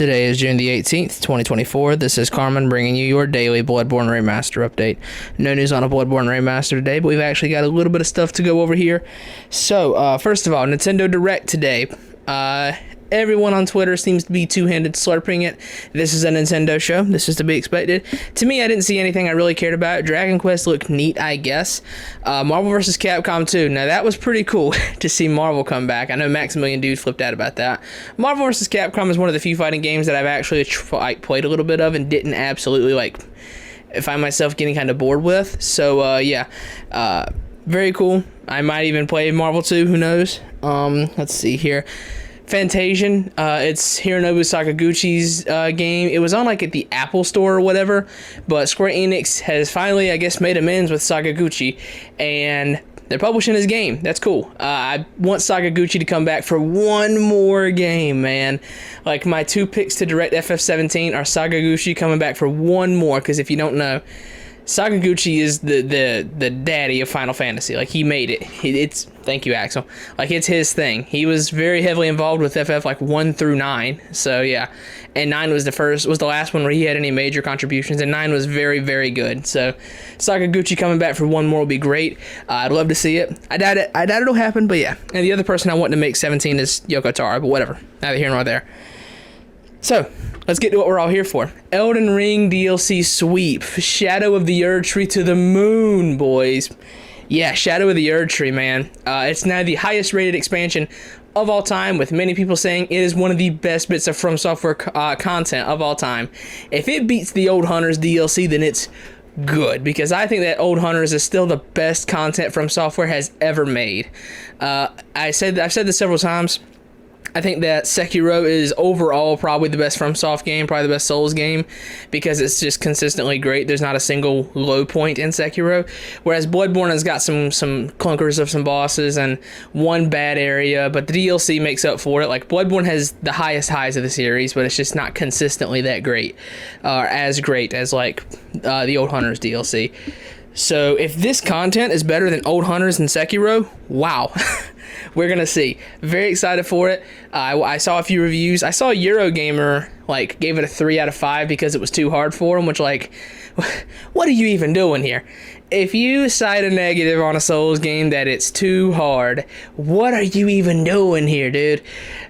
Today is June the 18th, 2024. This is Carmen bringing you your daily Bloodborne Remaster update. No news on a Bloodborne Remaster today, but we've actually got a little bit of stuff to go over here. So, first of all, Nintendo Direct today. Everyone on Twitter seems to be two-handed slurping it. This is a Nintendo show. This is to be expected. To me, I didn't see anything I really cared about. Dragon Quest looked neat, I guess. Marvel vs. Capcom 2. Now, that was pretty cool to see Marvel come back. I know Maximilian Dude flipped out about that. Marvel vs. Capcom is one of the few fighting games that I've actually played a little bit of and didn't absolutely find myself getting kind of bored with. So, yeah. Very cool. I might even play Marvel 2. Who knows? Let's see here. Fantasian, it's Hironobu Sakaguchi's game. It was on at the Apple Store or whatever, but Square Enix has finally, I guess, made amends with Sakaguchi, and they're publishing his game. That's cool. I want Sakaguchi to come back for one more game, man. My two picks to direct FF17 are Sakaguchi coming back for one more, because if you don't know, Sakaguchi is the daddy of Final Fantasy. He made it. It's thank you, Axel. It's his thing. He was very heavily involved with FF 1 through 9. So yeah, and 9 was the last one where he had any major contributions, and 9 was very, very good. So Sakaguchi coming back for one more will be great. I'd love to see it. I doubt it'll happen, but yeah. And the other person I want to make 17 is Yoko Taro, but whatever. Neither here nor there. So, let's get to what we're all here for. Elden Ring DLC sweep. Shadow of the Erdtree to the moon, boys. Yeah, Shadow of the Erdtree, man. It's now the highest rated expansion of all time, with many people saying it is one of the best bits of From Software content of all time. If it beats the Old Hunters DLC, then it's good, because I think that Old Hunters is still the best content From Software has ever made. I've said this several times. I think that Sekiro is overall probably the best FromSoft game, probably the best Souls game, because it's just consistently great. There's not a single low point in Sekiro, whereas Bloodborne has got some clunkers of some bosses and one bad area, but the DLC makes up for it. Bloodborne has the highest highs of the series, but it's just not consistently that great, or as great as the Old Hunters DLC. So if this content is better than Old Hunters and Sekiro, wow. We're going to see. Very excited for it. I saw a few reviews. I saw Eurogamer gave it a 3 out of 5 because it was too hard for him, which what are you even doing here? If you cite a negative on a Souls game that it's too hard, what are you even doing here, dude?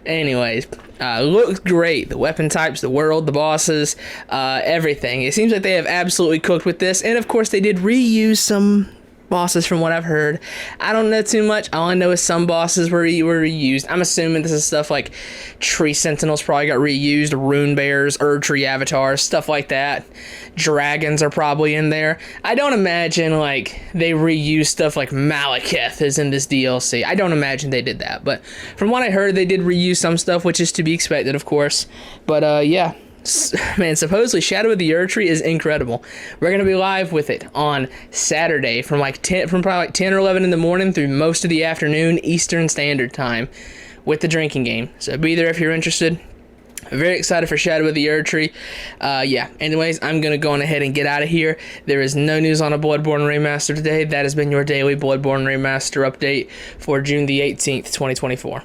Anyways, looks great. The weapon types, the world, the bosses, everything. It seems like they have absolutely cooked with this, and of course they did reuse some bosses from what I've heard. I don't know too much. All I know is some bosses were reused. I'm assuming this is stuff like Tree Sentinels probably got reused, Rune Bears, Erdtree avatars, stuff like that. Dragons are probably in there. I don't imagine they reuse stuff like Malekith is in this DLC. I don't imagine they did that, but from what I heard, they did reuse some stuff, which is to be expected, of course. But yeah. Man, supposedly Shadow of the Erdtree is incredible. We're going to be live with it on Saturday from probably 10 or 11 in the morning through most of the afternoon Eastern Standard Time with the drinking game. So be there if you're interested. Very excited for Shadow of the Erdtree. Yeah, anyways, I'm going to go on ahead and get out of here. There is no news on a Bloodborne Remaster today. That has been your daily Bloodborne Remaster update for June the 18th, 2024.